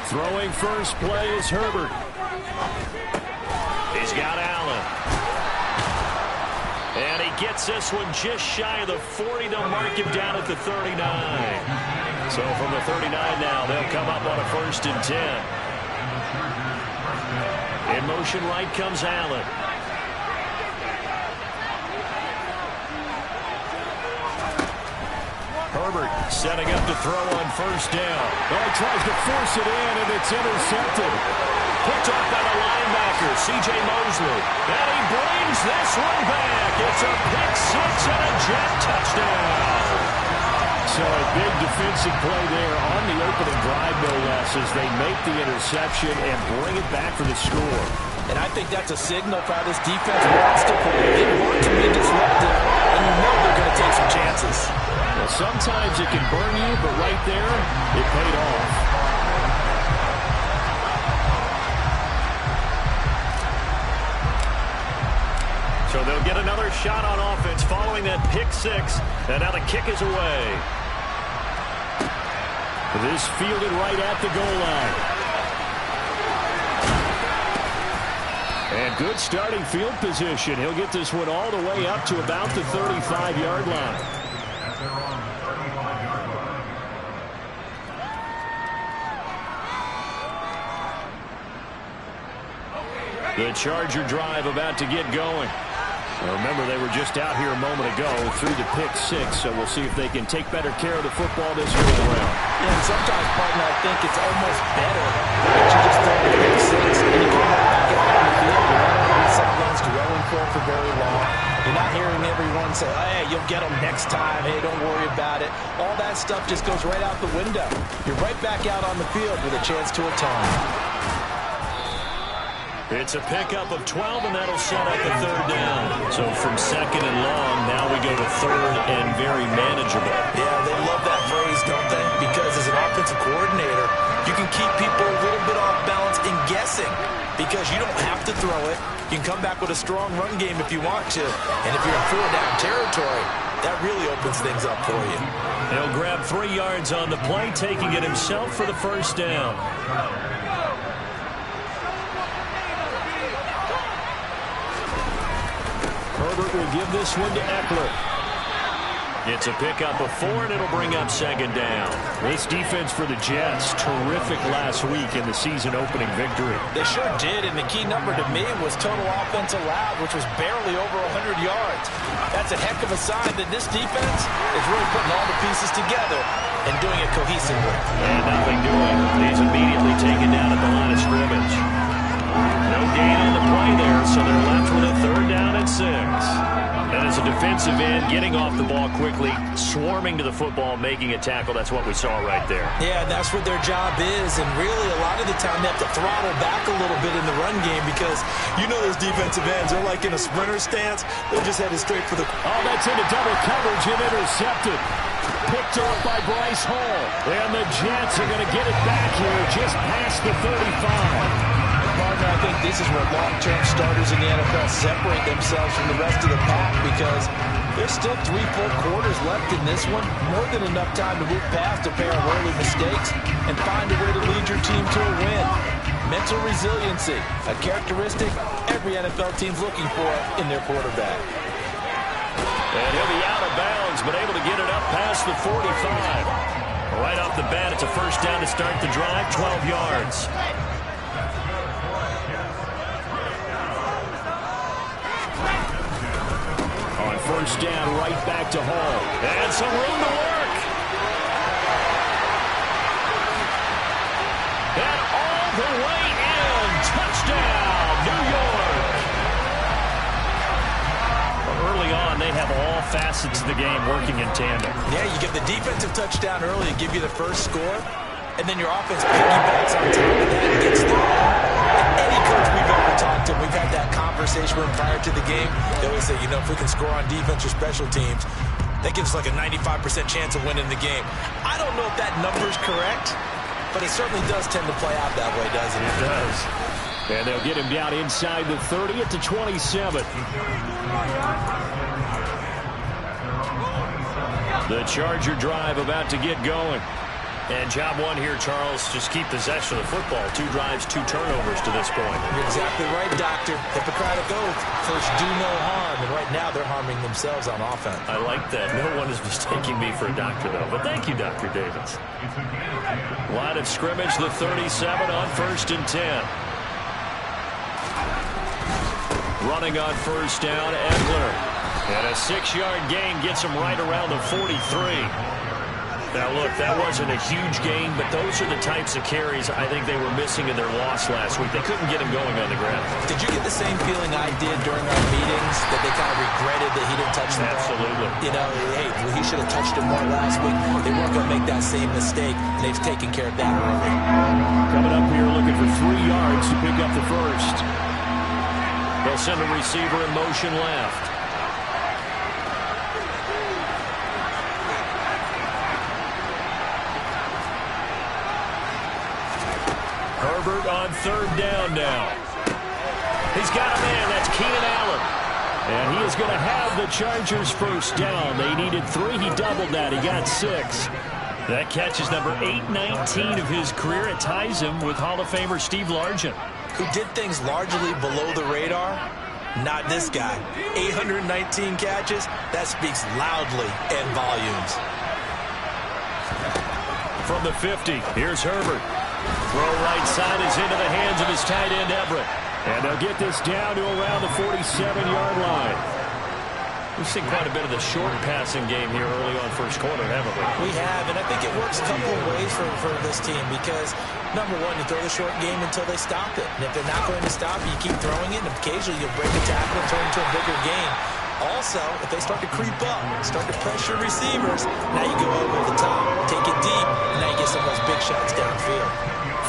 Throwing first play is Herbert. He's got Allen. And he gets this one just shy of the 40. They'll mark him down at the 39. So from the 39 now, they'll come up on a 1st and 10. In motion right comes Allen. Herbert setting up to throw on 1st down. Oh, he tries to force it in, and it's intercepted. Picked off by the linebacker, C.J. Mosley. And he brings this one back. It's a pick 6 and a Jet touchdown. So a big defensive play there on the opening drive, no less, as they make the interception and bring it back for the score. And I think that's a signal for how this defense wants to play. They want to be disruptive, and you know they're going to take some chances. Well, sometimes it can burn you, but right there, it paid off. So they'll get another shot on offense following that pick 6. And now the kick is away. This fielded right at the goal line. And good starting field position. He'll get this one all the way up to about the 35-yard line. The Charger drive about to get going. Remember, they were just out here a moment ago through the pick 6, so we'll see if they can take better care of the football this go around. Yeah, and sometimes, partner, I think it's almost better that you just throw the pick 6 and you come back out on the field. You're not going to be someone's dwelling for very long. You're not hearing everyone say, hey, you'll get them next time. Hey, don't worry about it. All that stuff just goes right out the window. You're right back out on the field with a chance to atone. It's a pickup of 12, and that'll set up a 3rd down. So from 2nd and long, now we go to 3rd and very manageable. Yeah, they love that phrase, don't they? Because as an offensive coordinator, you can keep people a little bit off balance and guessing. Because you don't have to throw it. You can come back with a strong run game if you want to. And if you're in 4-down territory, that really opens things up for you. He'll grab 3 yards on the play, taking it himself for the 1st down. Herbert will give this one to Eckler. It's a pickup of 4, and it'll bring up 2nd down. This defense for the Jets, terrific last week in the season-opening victory. They sure did, and the key number to me was total offense allowed, which was barely over 100 yards. That's a heck of a sign that this defense is really putting all the pieces together and doing it cohesively. And nothing doing. He's immediately taken down at the line of scrimmage. No gain on the play there, so they're left with a 3rd down and 6. And as a defensive end, getting off the ball quickly, swarming to the football, making a tackle, that's what we saw right there. Yeah, that's what their job is, and really a lot of the time they have to throttle back a little bit in the run game because you know those defensive ends, they're like in a sprinter stance. They're just headed straight for the... Oh, that's into double coverage and intercepted. Picked off by Bryce Hall. And the Jets are going to get it back here just past the 35. Partner, I think this is where long-term starters in the NFL separate themselves from the rest of the pack because there's still 3 full quarters left in this one. More than enough time to move past a pair of early mistakes and find a way to lead your team to a win. Mental resiliency, a characteristic every NFL team's looking for in their quarterback. And he'll be out of bounds, but able to get it up past the 45. Right off the bat, it's a 1st down to start the drive, 12 yards. On 1st down, right back to Hall. And some room to work. And all the way in. Touchdown, New York. Early on, they have all facets of the game working in tandem. Yeah, you get the defensive touchdown early and give you the first score, and then your offense piggybacks on top of that and gets through. Any coach we've ever talked to, we've had that conversation with prior to the game. They always say, you know, if we can score on defense or special teams, that gives us like a 95% chance of winning the game. I don't know if that number's correct, but it certainly does tend to play out that way, doesn't it? It does. And they'll get him down inside the 30 at the 27. The Charger drive about to get going. And job one here, Charles, just keep possession of the football. 2 drives, 2 turnovers to this point. You're exactly right, Doctor. Hippocratic oath. First, do no harm. And right now, they're harming themselves on offense. I like that. No one is mistaking me for a doctor, though. But thank you, Dr. Davis. Line of scrimmage, the 37 on 1st and 10. Running on 1st down, Eckler. And a 6-yard gain gets him right around the 43. Now, look, that wasn't a huge gain, but those are the types of carries I think they were missing in their loss last week. They couldn't get him going on the ground. Did you get the same feeling I did during our meetings, that they kind of regretted that he didn't touch the ball? Absolutely. You know, hey, he should have touched it more last week. They weren't going to make that same mistake, and they've taken care of that early. Coming up here looking for 3 yards to pick up the first. They'll send a receiver in motion left. Herbert on 3rd down now. He's got a man. That's Keenan Allen. And he is going to have the Chargers first down. They needed 3. He doubled that. He got 6. That catch is number 819 of his career. It ties him with Hall of Famer Steve Largent, who did things largely below the radar. Not this guy. 819 catches. That speaks loudly in volumes. From the 50, here's Herbert. Throw right side is into the hands of his tight end, Everett. And they'll get this down to around the 47-yard line. We've seen quite a bit of the short passing game here early on first quarter, haven't we? We have, and I think it works a couple of ways for this team because, number one, you throw the short game until they stop it. And if they're not going to stop it, you keep throwing it, and occasionally you'll break a tackle and turn it into a bigger game. Also, if they start to creep up, start to pressure receivers, now you go over the top, take it deep, and now you get some of those big shots downfield.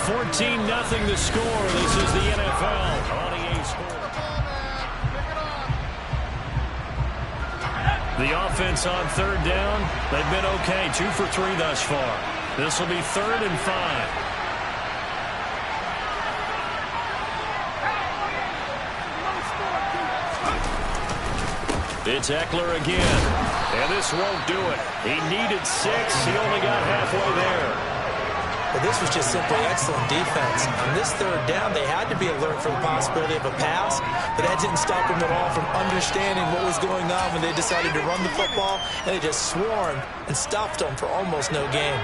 14-0 the score. This is the NFL on EA Sports. The offense on 3rd down, they've been okay. 2 for 3 thus far. This will be 3rd and 5. It's Eckler again. And this won't do it. He needed 6. He only got halfway there. But this was just simply excellent defense. On this 3rd down, they had to be alert for the possibility of a pass, but that didn't stop them at all from understanding what was going on when they decided to run the football, and they just swarmed and stopped them for almost no gain.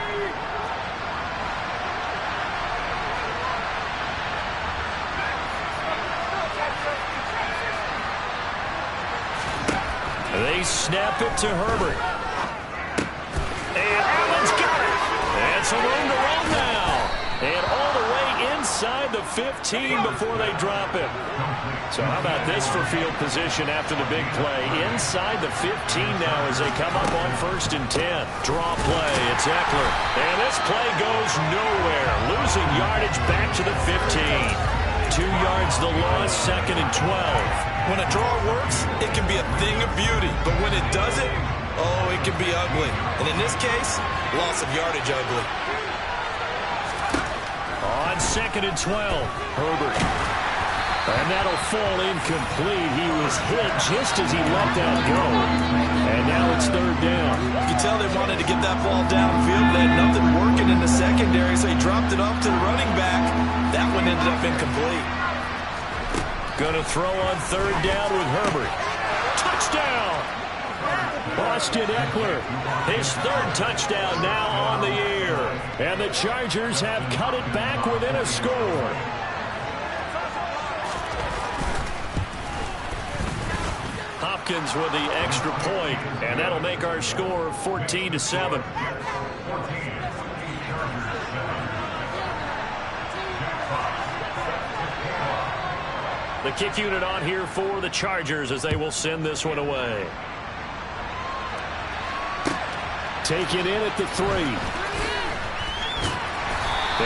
They snap it to Herbert. And Allen's got it. And some room to run now. And all the way inside the 15 before they drop it. So how about this for field position after the big play? Inside the 15 now as they come up on 1st and 10. Draw play. It's Eckler. And this play goes nowhere. Losing yardage back to the 15. 2 yards the loss, 2nd and 12. When a draw works, it can be a thing of beauty. But when it doesn't, oh, it can be ugly. And in this case, loss of yardage ugly. On 2nd and 12, Herbert. And that'll fall incomplete. He was hit just as he let that go. And now it's 3rd down. You can tell they wanted to get that ball downfield. They had nothing working in the secondary, so he dropped it off to the running back. That one ended up incomplete. Going to throw on 3rd down with Herbert. Touchdown! Austin Eckler, his 3rd touchdown now on the year. And the Chargers have cut it back within a score. Hopkins with the extra point, and that'll make our score 14-7. The kick unit on here for the Chargers as they will send this one away. Taken in at the 3.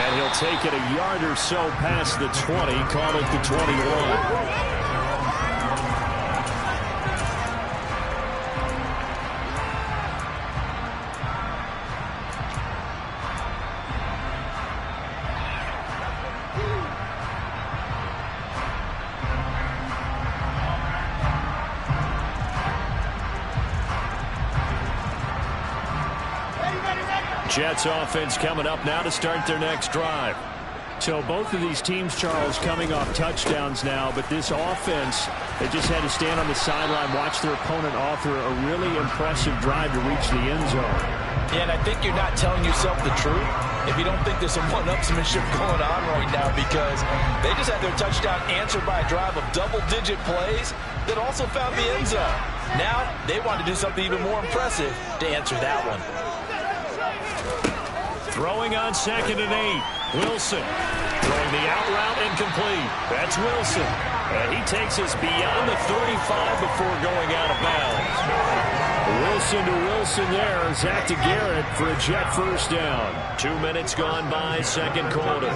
And he'll take it a yard or so past the 20, call it the 21. Jets offense coming up now to start their next drive. So both of these teams, Charles, coming off touchdowns now, but this offense, they just had to stand on the sideline, watch their opponent offer a really impressive drive to reach the end zone. Yeah, and I think you're not telling yourself the truth if you don't think there's some one-upsmanship going on right now, because they just had their touchdown answered by a drive of double-digit plays that also found the end zone. Now they want to do something even more impressive to answer that one. Throwing on 2nd and 8. Wilson throwing the out route incomplete. That's Wilson. And he takes us beyond the 35 before going out of bounds. Wilson to Wilson there. Zach to Garrett for a Jet first down. 2 minutes gone by, second quarter.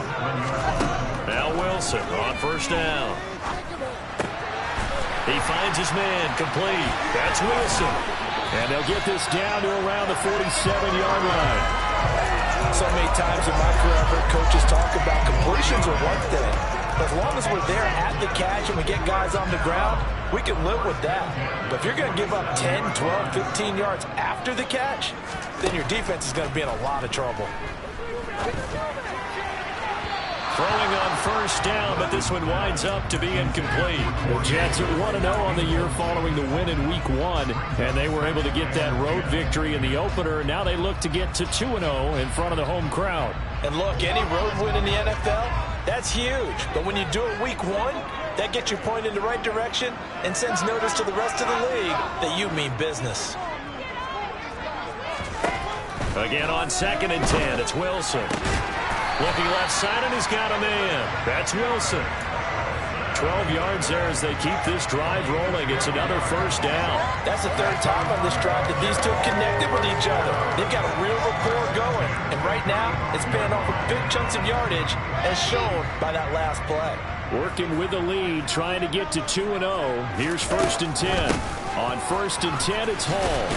Now Wilson on first down. He finds his man complete. That's Wilson. And they'll get this down to around the 47-yard line. So many times in my career, I've heard coaches talk about completions are one thing. But as long as we're there at the catch and we get guys on the ground, we can live with that. But if you're going to give up 10, 12, 15 yards after the catch, then your defense is going to be in a lot of trouble. Throwing on first down, but this one winds up to be incomplete. The Jets are 1-0 on the year following the win in Week 1, and they were able to get that road victory in the opener. Now they look to get to 2-0 in front of the home crowd. And look, any road win in the NFL, that's huge. But when you do it Week 1, that gets your point in the right direction and sends notice to the rest of the league that you mean business. Again on 2nd and 10, it's Wilson. Looking left side, and he's got a man. That's Wilson. 12 yards there as they keep this drive rolling. It's another first down. That's the third time on this drive that these two have connected with each other. They've got a real rapport going. And right now, it's paying off with big chunks of yardage, as shown by that last play. Working with the lead, trying to get to 2-0. Here's 1st and 10. On 1st and 10, it's Hall.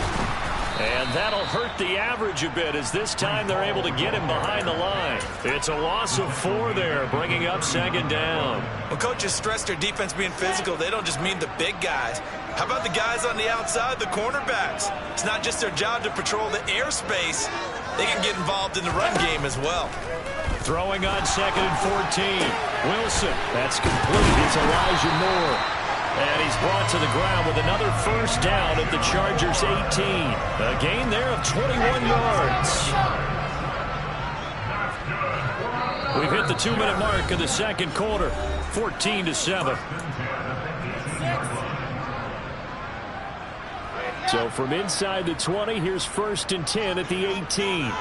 And that'll hurt the average a bit, as this time they're able to get him behind the line. It's a loss of 4 there, bringing up 2nd down. When coaches stress their defense being physical, they don't just mean the big guys. How about the guys on the outside, the cornerbacks? It's not just their job to patrol the airspace. They can get involved in the run game as well. Throwing on 2nd and 14. Wilson. That's complete. It's Elijah Moore. And he's brought to the ground with another first down at the Chargers' 18. A gain there of 21 yards. We've hit the 2-minute mark of the second quarter, 14-7. So from inside the 20, here's 1st and 10 at the 18.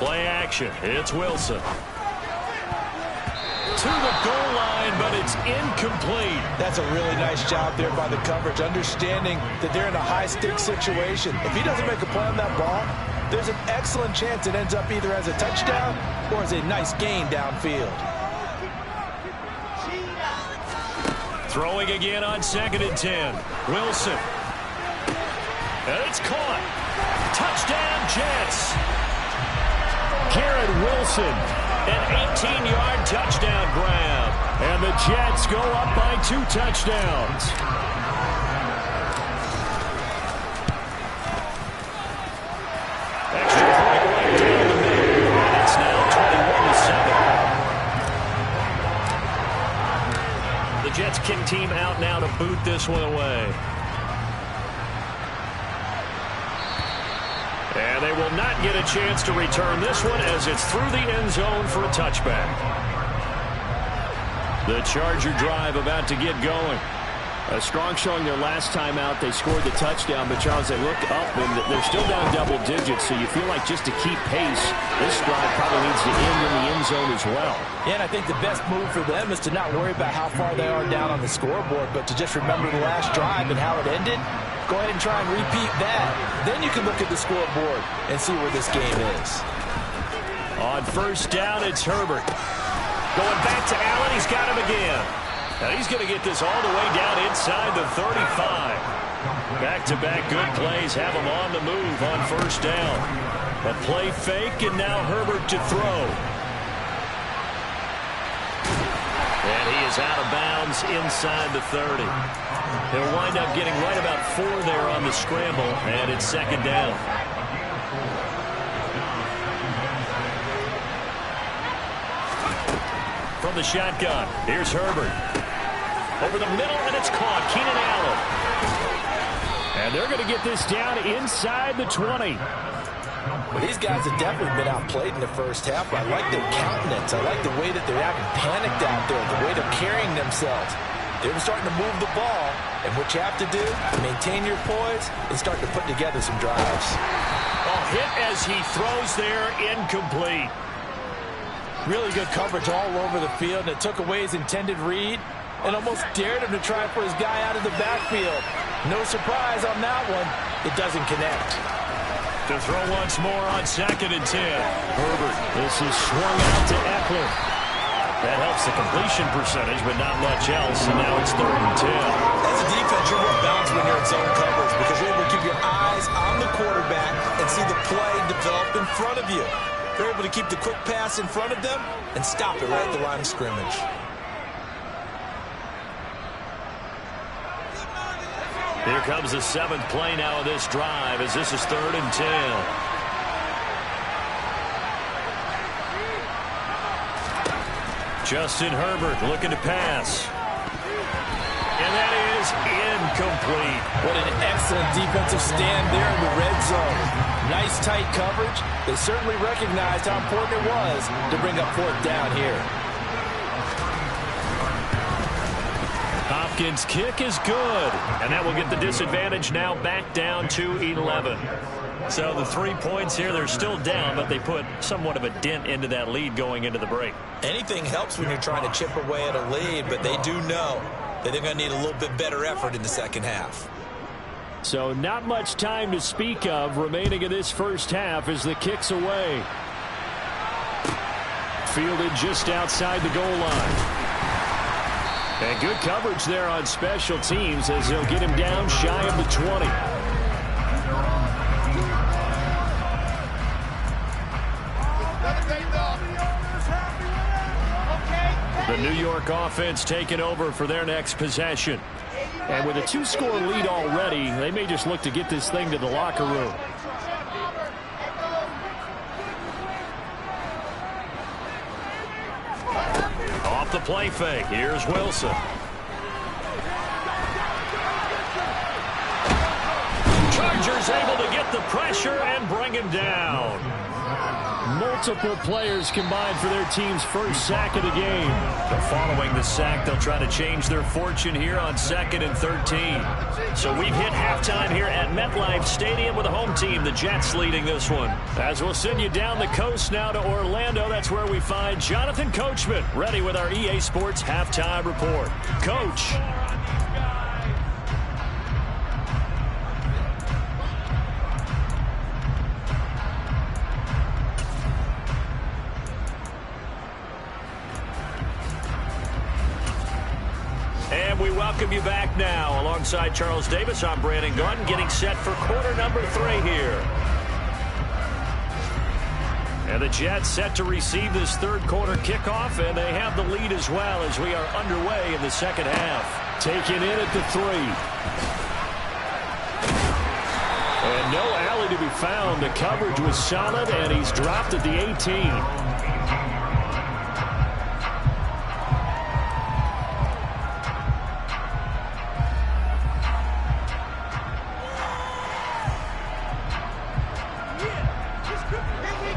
Play action. It's Wilson. To the goal line, but it's incomplete. That's a really nice job there by the coverage, understanding that they're in a high-stakes situation. If he doesn't make a play on that ball, there's an excellent chance it ends up either as a touchdown or as a nice gain downfield. Throwing again on 2nd and 10. Wilson. And it's caught. Touchdown, Jets. Garrett Wilson. An 18-yard touchdown grab. And the Jets go up by 2 touchdowns. Extra point right down the middle. And it's now 21-7. The Jets kick team out now to boot this one away. And they will not get a chance to return this one as it's through the end zone for a touchback. The Charger drive about to get going. A strong showing their last time out. They scored the touchdown, but Charles, they look up and they're still down double digits, so you feel like just to keep pace, this drive probably needs to end in the end zone as well. Yeah, and I think the best move for them is to not worry about how far they are down on the scoreboard, but to just remember the last drive and how it ended. Go ahead and try and repeat that. Then you can look at the scoreboard and see where this game is. On first down, it's Herbert. Going back to Allen, he's got him again. Now he's going to get this all the way down inside the 35. Back-to-back good plays have him on the move on first down. A play fake, and now Herbert to throw. And he is is out of bounds inside the 30. He'll wind up getting right about 4 there on the scramble, and it's second down. From the shotgun, here's Herbert. Over the middle, and it's caught. Keenan Allen. And they're going to get this down inside the 20. Well, these guys have definitely been outplayed in the first half, but I like their countenance. I like the way that they're acting panicked out there, the way they're carrying themselves. They're starting to move the ball, and what you have to do, maintain your poise and start to put together some drives. Oh, hit as he throws there, incomplete. Really good coverage all over the field, and it took away his intended read and almost dared him to try for his guy out of the backfield. No surprise on that one. It doesn't connect. To throw once more on 2nd and 10. Herbert. This is swung out to Eckler. That helps the completion percentage, but not much else. And now it's 3rd and 10. As a defense, you're more balanced when you're in zone coverage because you're able to keep your eyes on the quarterback and see the play develop in front of you. You're able to keep the quick pass in front of them and stop it right at the line of scrimmage. Here comes the 7th play now of this drive as this is 3rd and 10. Justin Herbert looking to pass. And that is incomplete. What an excellent defensive stand there in the red zone. Nice tight coverage. They certainly recognized how important it was to bring up 4th down here. Hopkins' kick is good, and that will get the disadvantage now back down to 11. So the 3 points here, they're still down, but they put somewhat of a dent into that lead going into the break. Anything helps when you're trying to chip away at a lead, but they do know that they're going to need a little bit better effort in the second half. So not much time to speak of remaining in this first half as the kick's away. Fielded just outside the goal line. And good coverage there on special teams as they'll get him down shy of the 20. The New York offense taking over for their next possession. And with a 2-score lead already, they may just look to get this thing to the locker room. The play fake. Here's Wilson. Chargers able to get the pressure and bring him down. Multiple players combined for their team's first sack of the game. But following the sack, they'll try to change their fortune here on 2nd and 13. So we've hit halftime here at MetLife Stadium with the home team, the Jets, leading this one. As we'll send you down the coast now to Orlando, that's where we find Jonathan Coachman, ready with our EA Sports halftime report. Coach. And we welcome you back now. Alongside Charles Davis, I'm Brandon Gaudin, getting set for quarter number 3 here. And the Jets set to receive this third quarter kickoff, and they have the lead as well as we are underway in the second half. Taken in at the 3. And no alley to be found. The coverage was solid, and he's dropped at the 18.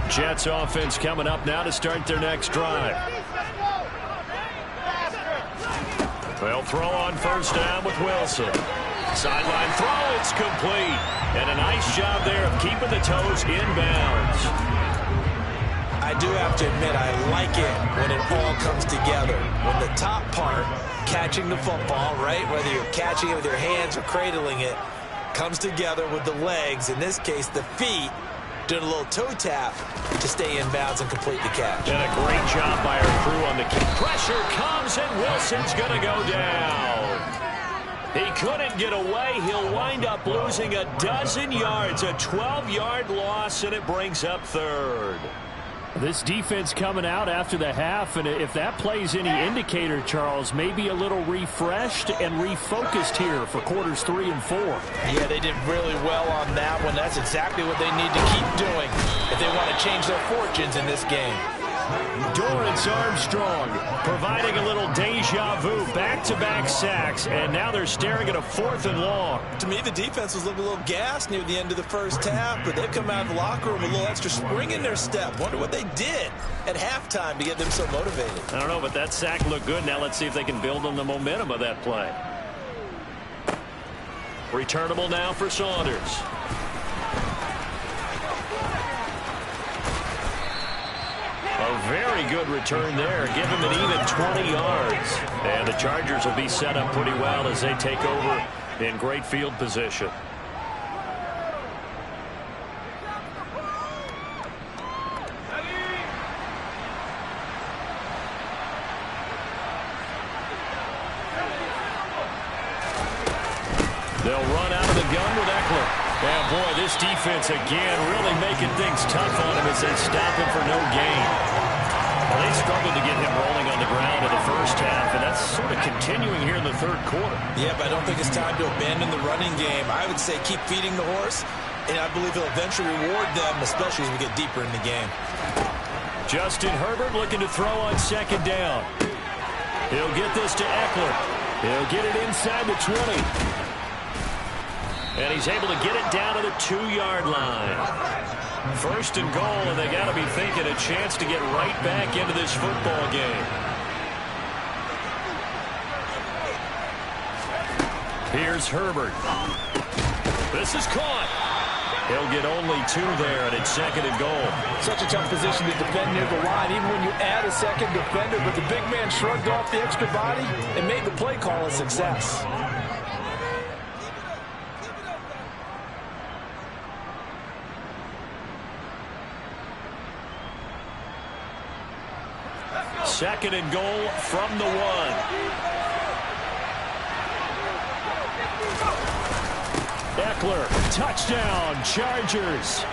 Jets offense coming up now to start their next drive. They'll throw on first down with Wilson. Sideline throw, it's complete. And a nice job there of keeping the toes inbounds. I do have to admit, I like it when it all comes together. When the top part, catching the football, right, whether you're catching it with your hands or cradling it, comes together with the legs, in this case the feet, doing a little toe tap to stay in bounds and complete the catch. And a great job by our crew on the kick. Pressure comes, and Wilson's going to go down. He couldn't get away. He'll wind up losing a dozen yards, a 12-yard loss, and it brings up third. This defense coming out after the half, and if that plays any indicator, Charles, maybe a little refreshed and refocused here for quarters 3 and 4. Yeah, they did really well on that one. That's exactly what they need to keep doing if they want to change their fortunes in this game. Dorrance Armstrong providing a little deja vu, back-to-back sacks, and now they're staring at a 4th and long. To me, the defense was looking a little gassed near the end of the first half, but they've come out of the locker room with a little extra spring in their step. Wonder what they did at halftime to get them so motivated. I don't know, but that sack looked good. Now let's see if they can build on the momentum of that play. Returnable now for Saunders. A very good return there. Give him an even 20 yards. And the Chargers will be set up pretty well as they take over in great field position. They'll run out of the gun with Eckler. And boy, this defense again really making things tough on him as they stop him for no gain. Well, they struggled to get him rolling on the ground in the first half, and that's sort of continuing here in the third quarter. Yeah, but I don't think it's time to abandon the running game. I would say keep feeding the horse, and I believe he'll eventually reward them, especially as we get deeper in the game. Justin Herbert looking to throw on second down. He'll get this to Eckler. He'll get it inside the 20. And he's able to get it down to the 2-yard line. First and goal, and they got to be thinking a chance to get right back into this football game. Here's Herbert. This is caught. He'll get only 2 there, and it's second and goal. Such a tough position to defend near the line, even when you add a second defender. But the big man shrugged off the extra body and made the play call a success. Second and goal from the 1. Eckler, touchdown, Chargers.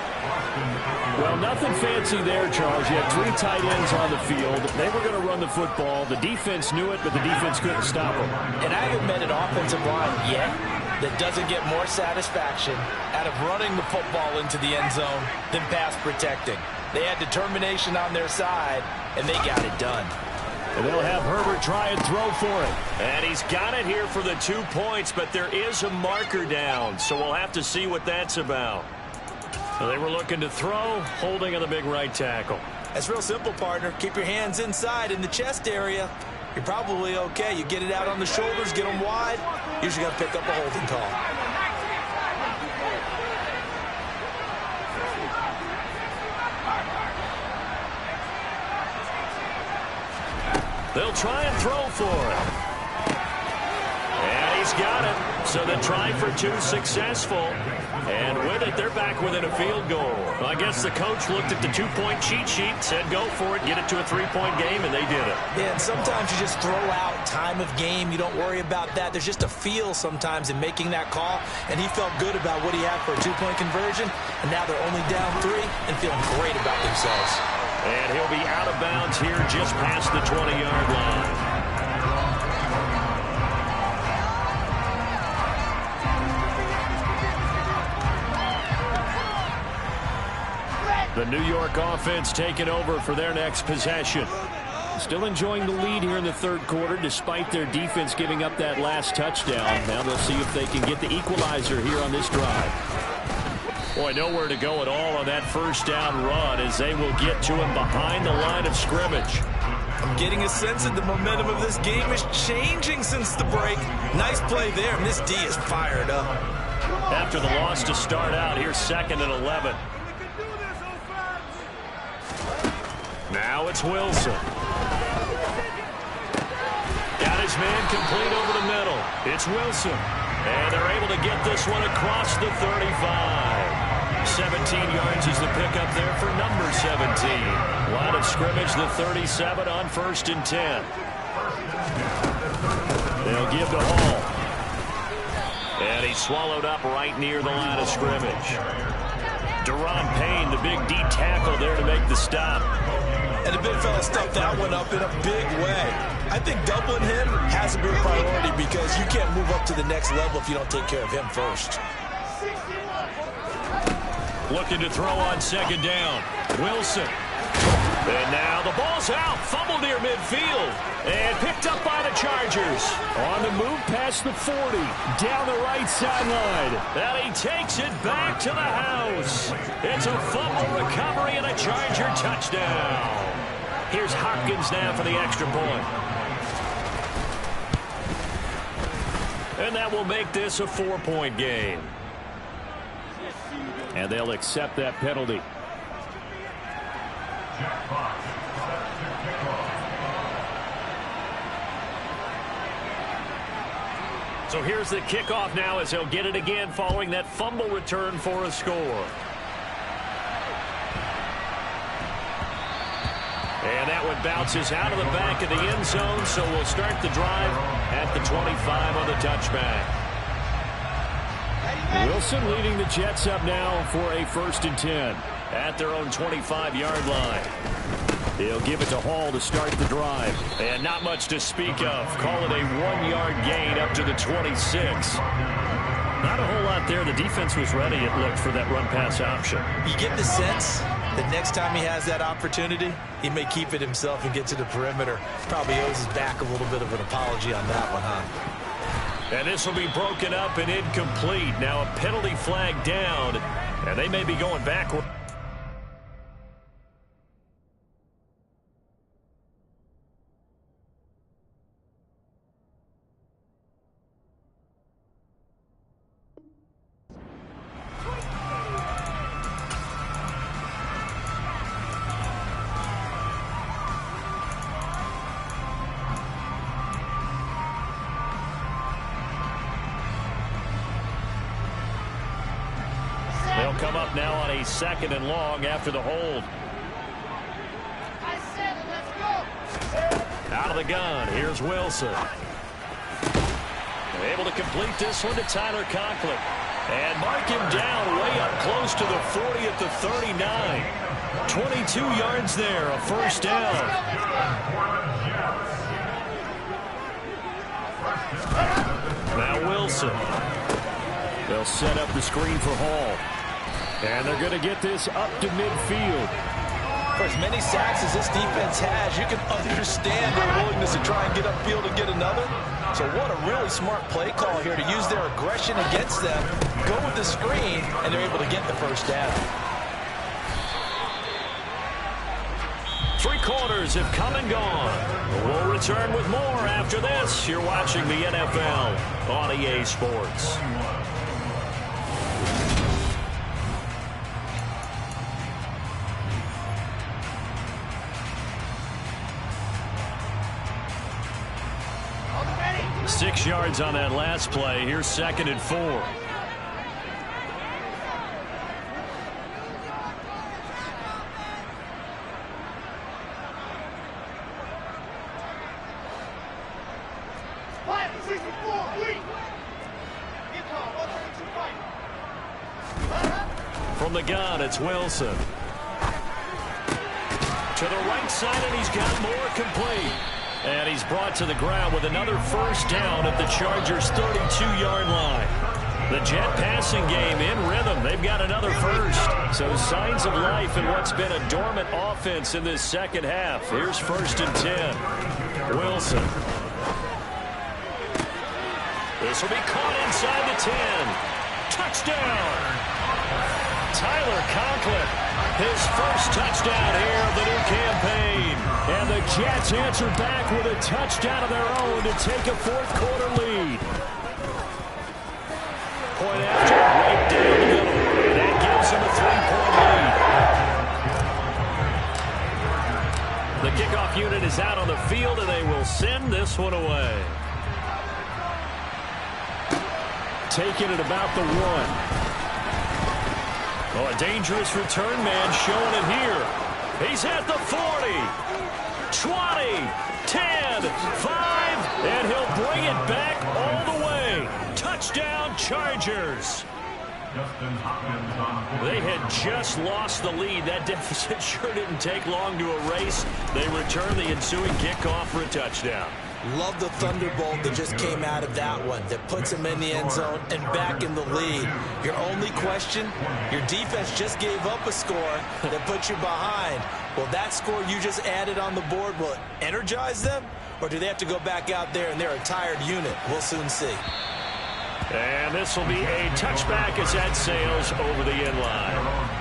Well, nothing fancy there, Charles. You had 3 tight ends on the field. They were going to run the football. The defense knew it, but the defense couldn't stop them. And I haven't met an offensive line yet that doesn't get more satisfaction out of running the football into the end zone than pass protecting. They had determination on their side, and they got it done. And they'll have Herbert try and throw for it. And he's got it here for the 2 points, but there is a marker down, so we'll have to see what that's about. So they were looking to throw, holding on the big right tackle. That's real simple, partner. Keep your hands inside in the chest area. You're probably okay. You get it out on the shoulders, get them wide. Usually got to pick up a holding call. They'll try and throw for it. And he's got it. So the try for 2 successful. And with it, they're back within a field goal. Well, I guess the coach looked at the 2-point cheat sheet, said go for it, get it to a 3-point game, and they did it. Yeah, and sometimes you just throw out time of game. You don't worry about that. There's just a feel sometimes in making that call, and he felt good about what he had for a 2-point conversion, and now they're only down 3 and feeling great about themselves. And he'll be out of bounds here just past the 20-yard line. The New York offense taking over for their next possession. Still enjoying the lead here in the third quarter despite their defense giving up that last touchdown. Now they'll see if they can get the equalizer here on this drive. Boy, nowhere to go at all on that first down run as they will get to him behind the line of scrimmage. I'm getting a sense that the momentum of this game is changing since the break. Nice play there, and this D is fired up. After the loss to start out, here's 2nd and 11. Now it's Wilson. Got his man complete over the middle. It's Wilson. And they're able to get this one across the 35. 17 yards is the pickup there for number 17. Line of scrimmage, the 37 on 1st and 10. They'll give to Hall. And he's swallowed up right near the line of scrimmage. Deron Payne, the big D tackle there to make the stop. And the big fella stuffed that one up in a big way. I think doubling him has to be a priority because you can't move up to the next level if you don't take care of him first. Looking to throw on second down. Wilson. And now the ball's out. Fumble near midfield. And picked up by the Chargers. On the move past the 40. Down the right sideline. And he takes it back to the house. It's a fumble recovery and a Charger touchdown. Here's Hopkins now for the extra point. And that will make this a 4-point game. And they'll accept that penalty. So here's the kickoff now as he'll get it again following that fumble return for a score. And that one bounces out of the back of the end zone, so we'll start the drive at the 25 on the touchback. Wilson leading the Jets up now for a 1st and 10. At their own 25-yard line. He'll give it to Hall to start the drive. And not much to speak of. Call it a 1-yard gain up to the 26. Not a whole lot there. The defense was ready, it looked, for that run-pass option. You get the sense that next time he has that opportunity, he may keep it himself and get to the perimeter. Probably owes his back a little bit of an apology on that one, huh? And this will be broken up and incomplete. Now a penalty flag down, and they may be going backward. They'll come up now on a 2nd and long after the hold. Out of the gun, here's Wilson. Able to complete this one to Tyler Conklin. And mark him down way up close to the 40 at the 39. 22 yards there, a 1st down. Now Wilson. They'll set up the screen for Hall. And they're going to get this up to midfield. For as many sacks as this defense has, you can understand their willingness to try and get upfield and get another. So what a really smart play call here to use their aggression against them, go with the screen, and they're able to get the 1st down. 3 quarters have come and gone. We'll return with more after this. You're watching the NFL on EA Sports. Six yards on that last play. Here's 2nd and 4. From the gun, it's Wilson. To the right side, and he's got more complete. And he's brought to the ground with another 1st down at the Chargers' 32-yard line. The Jet passing game in rhythm. They've got another 1st. So signs of life in what's been a dormant offense in this 2nd half. Here's 1st and 10. Wilson. This will be caught inside the 10. Touchdown. Tyler Conklin. His 1st touchdown here of the new campaign. And the Jets answer back with a touchdown of their own to take a 4th quarter lead. Point after, right down the middle. That gives him a 3-point lead. The kickoff unit is out on the field, and they will send this one away. Taking it about the 1. Oh, a dangerous return man showing it here. He's at the 40, 20, 10, 5, and he'll bring it back all the way. Touchdown, Chargers. They had just lost the lead. That deficit sure didn't take long to erase. They return the ensuing kickoff for a touchdown. Love the thunderbolt that just came out of that one that puts them in the end zone and back in the lead. Your only question, your defense just gave up a score that puts you behind. Will that score you just added on the board, will it energize them? Or do they have to go back out there and they're a tired unit? We'll soon see. And this will be a touchback as that sails over the end line.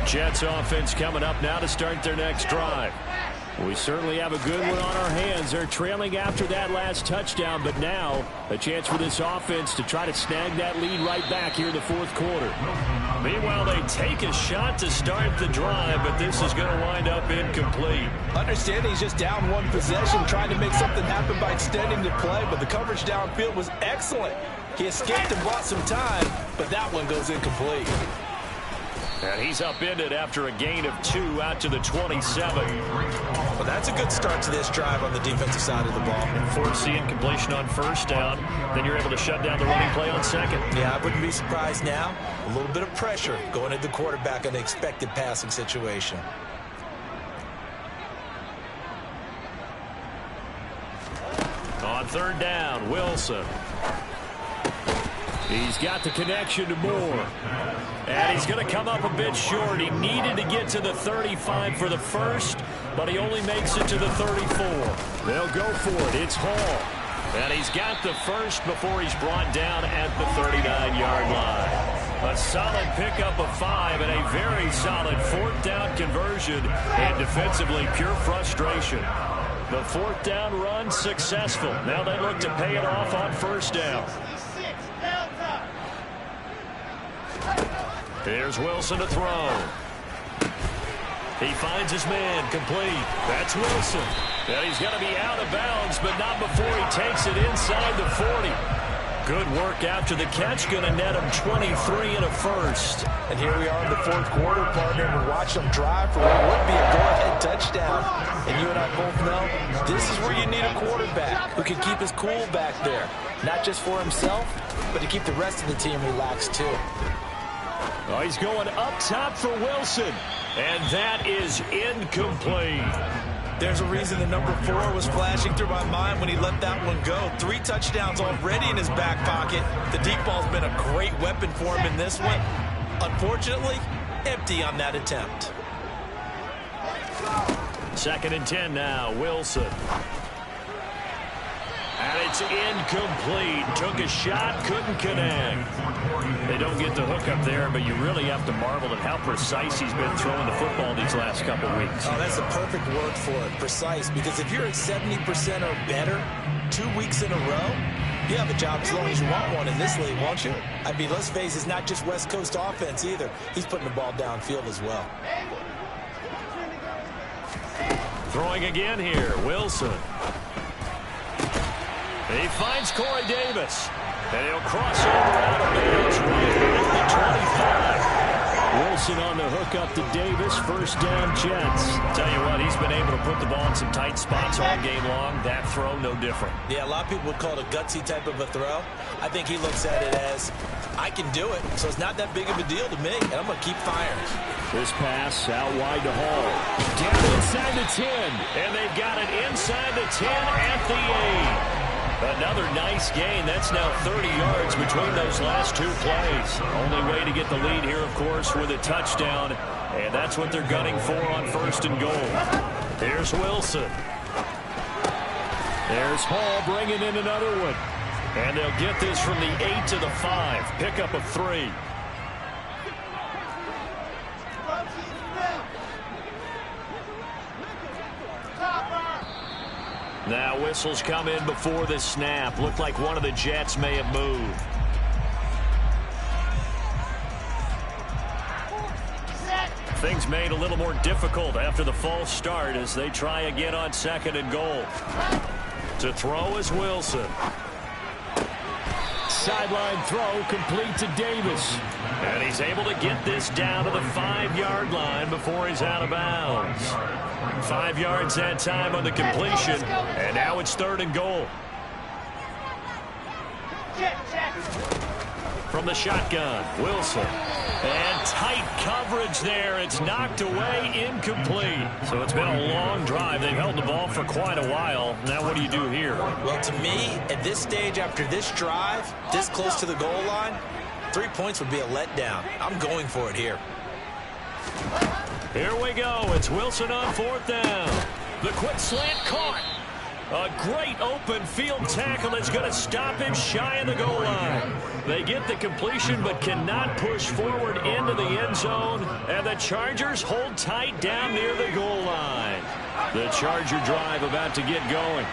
Jets offense coming up now to start their next drive. We certainly have a good one on our hands. They're trailing after that last touchdown, but now a chance for this offense to try to snag that lead right back here in the fourth quarter. Meanwhile, they take a shot to start the drive, but this is going to wind up incomplete. Understanding he's just down one possession, trying to make something happen by extending the play, but the coverage downfield was excellent. He escaped and bought some time, but that one goes incomplete. And he's upended after a gain of 2 out to the 27. Well, that's a good start to this drive on the defensive side of the ball. Force the incompletion on first down. Then you're able to shut down the running play on second. Yeah, I wouldn't be surprised now. A little bit of pressure going at the quarterback in an expected passing situation. On third down, Wilson. He's got the connection to Moore. And he's going to come up a bit short. He needed to get to the 35 for the first, but he only makes it to the 34. They'll go for it. It's Hall. And he's got the first before he's brought down at the 39-yard line. A solid pickup of 5 and a very solid fourth down conversion. And defensively, pure frustration. The fourth down run successful. Now they look to pay it off on first down. Here's Wilson to throw. He finds his man complete. That's Wilson. And he's going to be out of bounds, but not before he takes it inside the 40. Good work after the catch. Going to net him 23 and a first. And here we are in the fourth quarter, partner, and watch them drive for what would be a go-ahead touchdown. And you and I both know this is where you need a quarterback who can keep his cool back there. Not just for himself, but to keep the rest of the team relaxed too. Oh, he's going up top for Wilson. And that is incomplete. There's a reason the number 4 was flashing through my mind when he let that one go. 3 touchdowns already in his back pocket. The deep ball's been a great weapon for him in this one. Unfortunately, empty on that attempt. 2nd and 10 now, Wilson. And it's incomplete. Took a shot, couldn't connect. They don't get the hook up there, but you really have to marvel at how precise he's been throwing the football these last couple weeks. Oh, that's the perfect word for it, precise. Because if you're at 70% or better 2 weeks in a row, you have a job as long as you want one in this league, won't you? I mean, let's face it, it's not just West Coast offense either. He's putting the ball downfield as well. Throwing again here, Wilson. He finds Corey Davis. And he'll cross over out of bounds right at the 25. Wilson on the hook up to Davis. First down, Jets. Tell you what, he's been able to put the ball in some tight spots all game long. That throw, no different. Yeah, a lot of people would call it a gutsy type of a throw. I think he looks at it as, I can do it, so it's not that big of a deal to me, and I'm going to keep firing. This pass out wide to Hall. Down inside the 10. And they've got it inside the 10 at the 8. Another nice gain. That's now 30 yards between those last 2 plays. Only way to get the lead here, of course, with a touchdown. And that's what they're gunning for on 1st and goal. Here's Wilson. There's Hall bringing in another one. And they'll get this from the 8 to the 5. Pickup of 3. Now whistles come in before the snap. Looked like one of the Jets may have moved. Things made a little more difficult after the false start as they try again on 2nd and goal. To throw is Wilson. Sideline throw complete to Davis. And he's able to get this down to the 5-yard line before he's out of bounds. 5 yards that time on the completion. And now it's 3rd and goal. From the shotgun, Wilson. And tight coverage there. It's knocked away, incomplete. So it's been a long drive. They've held the ball for quite a while. Now what do you do here? Well, to me, at this stage after this drive, this close to the goal line, 3 points would be a letdown. I'm going for it here. Here we go. It's Wilson on 4th down. The quick slant caught. A great open field tackle that's going to stop him shy of the goal line. They get the completion but cannot push forward into the end zone. And the Chargers hold tight down near the goal line. The Charger drive about to get going.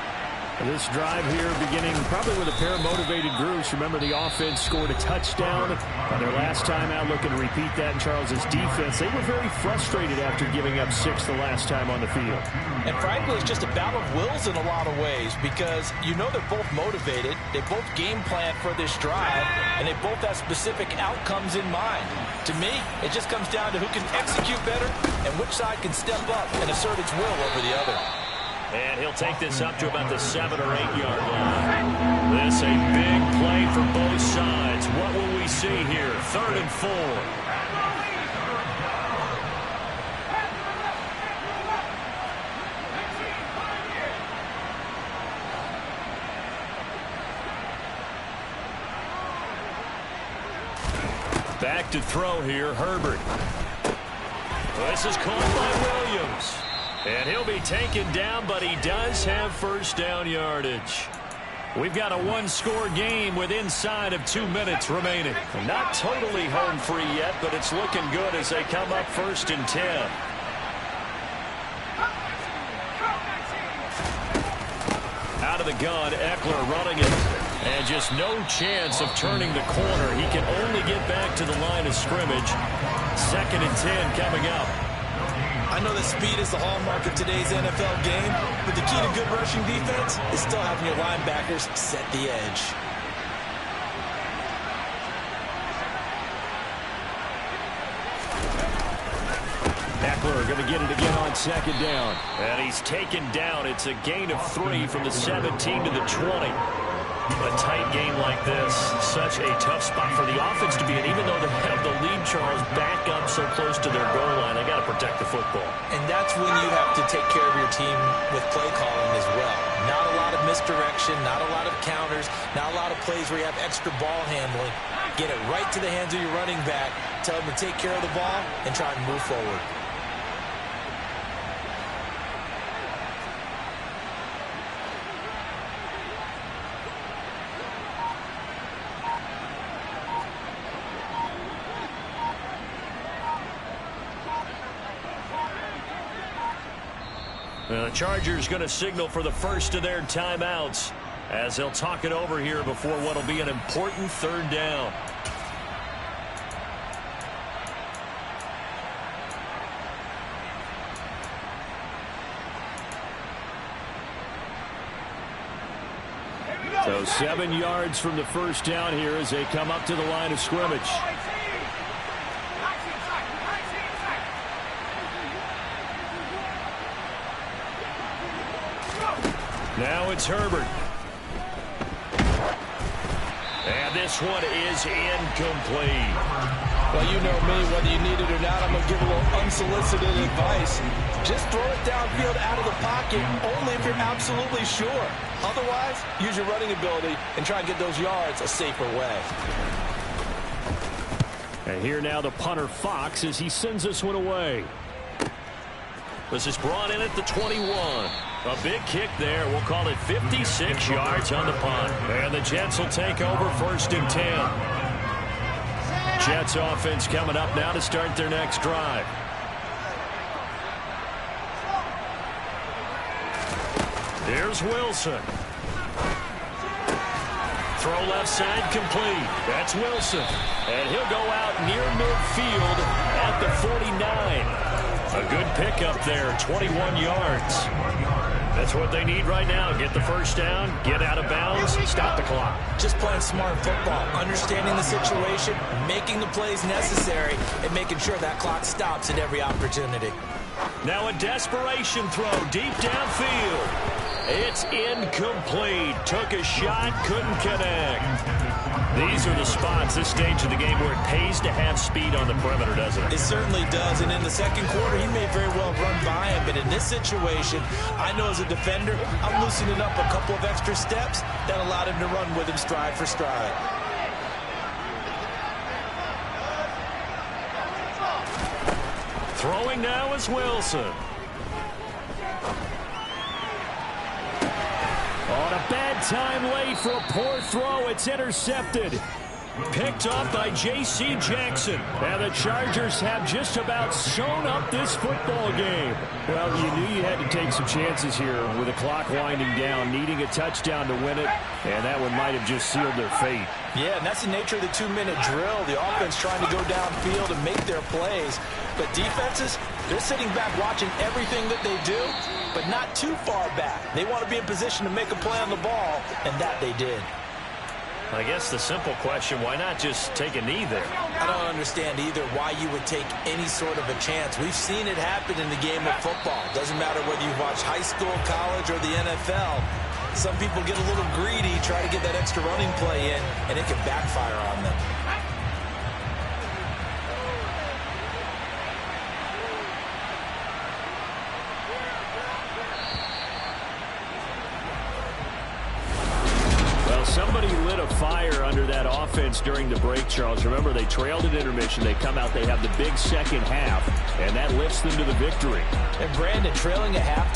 This drive here beginning probably with a pair of motivated groups. Remember, the offense scored a touchdown on their last time out. Looking to repeat that in Charles' defense. They were very frustrated after giving up 6 the last time on the field. And frankly, it's just a battle of wills in a lot of ways because you know they're both motivated. They both game plan for this drive, and they both have specific outcomes in mind. To me, it just comes down to who can execute better and which side can step up and assert its will over the other. And he'll take this up to about the 7 or 8 yard line. This a big play for both sides. What will we see here? 3rd and 4. Back to throw here, Herbert. This is caught by Williams. And he'll be taken down, but he does have 1st down yardage. We've got a 1-score game with inside of 2 minutes remaining. Not totally home free yet, but it's looking good as they come up 1st and 10. Out of the gun, Eckler running it. And just no chance of turning the corner. He can only get back to the line of scrimmage. 2nd and 10 coming up. I know that speed is the hallmark of today's NFL game, but the key to good rushing defense is still having your linebackers set the edge. Eckler going to get it again on 2nd down. And he's taken down. It's a gain of 3 from the 17 to the 20. A tight game like this, such a tough spot for the offense to be in. Even though they have the lead, Charles, back up so close to their goal line, they got to protect the football. And that's when you have to take care of your team with play calling as well. Not a lot of misdirection, not a lot of counters, not a lot of plays where you have extra ball handling. Get it right to the hands of your running back, tell them to take care of the ball, and try and move forward. The Chargers going to signal for the first of their timeouts as they'll talk it over here before what will be an important 3rd down. So 7 yards from the 1st down here as they come up to the line of scrimmage. Now it's Herbert. And this one is incomplete. Well, you know me, whether you need it or not, I'm going to give a little unsolicited advice. Just throw it downfield out of the pocket, only if you're absolutely sure. Otherwise, use your running ability and try and get those yards a safer way. And here now the punter, Fox, as he sends this one away. This is brought in at the 21. A big kick there. We'll call it 56 yards on the punt. And the Jets will take over 1st and 10. Jets offense coming up now to start their next drive. Here's Wilson. Throw left side complete. That's Wilson. And he'll go out near midfield at the 49. A good pickup there, 21 yards. That's what they need right now. Get the first down, get out of bounds, stop the clock. Just playing smart football, understanding the situation, making the plays necessary, and making sure that clock stops at every opportunity. Now a desperation throw deep downfield. It's incomplete. Took a shot, couldn't connect. These are the spots, this stage of the game, where it pays to have speed on the perimeter, doesn't it? It certainly does, and in the second quarter, he may very well run by him, but in this situation, I know as a defender, I'm loosening up a couple of extra steps that allowed him to run with him stride for stride. Throwing now is Wilson. On a bad time late for a poor throw. It's intercepted. Picked off by J.C. Jackson. And the Chargers have just about sewn up this football game. Well, you knew you had to take some chances here with the clock winding down, needing a touchdown to win it, and that one might have just sealed their fate. Yeah, and that's the nature of the 2-minute drill. The offense trying to go downfield and make their plays. But defenses, they're sitting back watching everything that they do, but not too far back. They want to be in position to make a play on the ball, and that they did. I guess the simple question, why not just take a knee there? I don't understand either why you would take any sort of a chance. We've seen it happen in the game of football. Doesn't matter whether you watch high school, college, or the NFL. Some people get a little greedy, try to get that extra running play in, and it can backfire on them. Somebody lit a fire under that offense during the break, Charles. Remember, they trailed at intermission. They come out, they have the big second half, and that lifts them to the victory. And Brandon, trailing at halftime.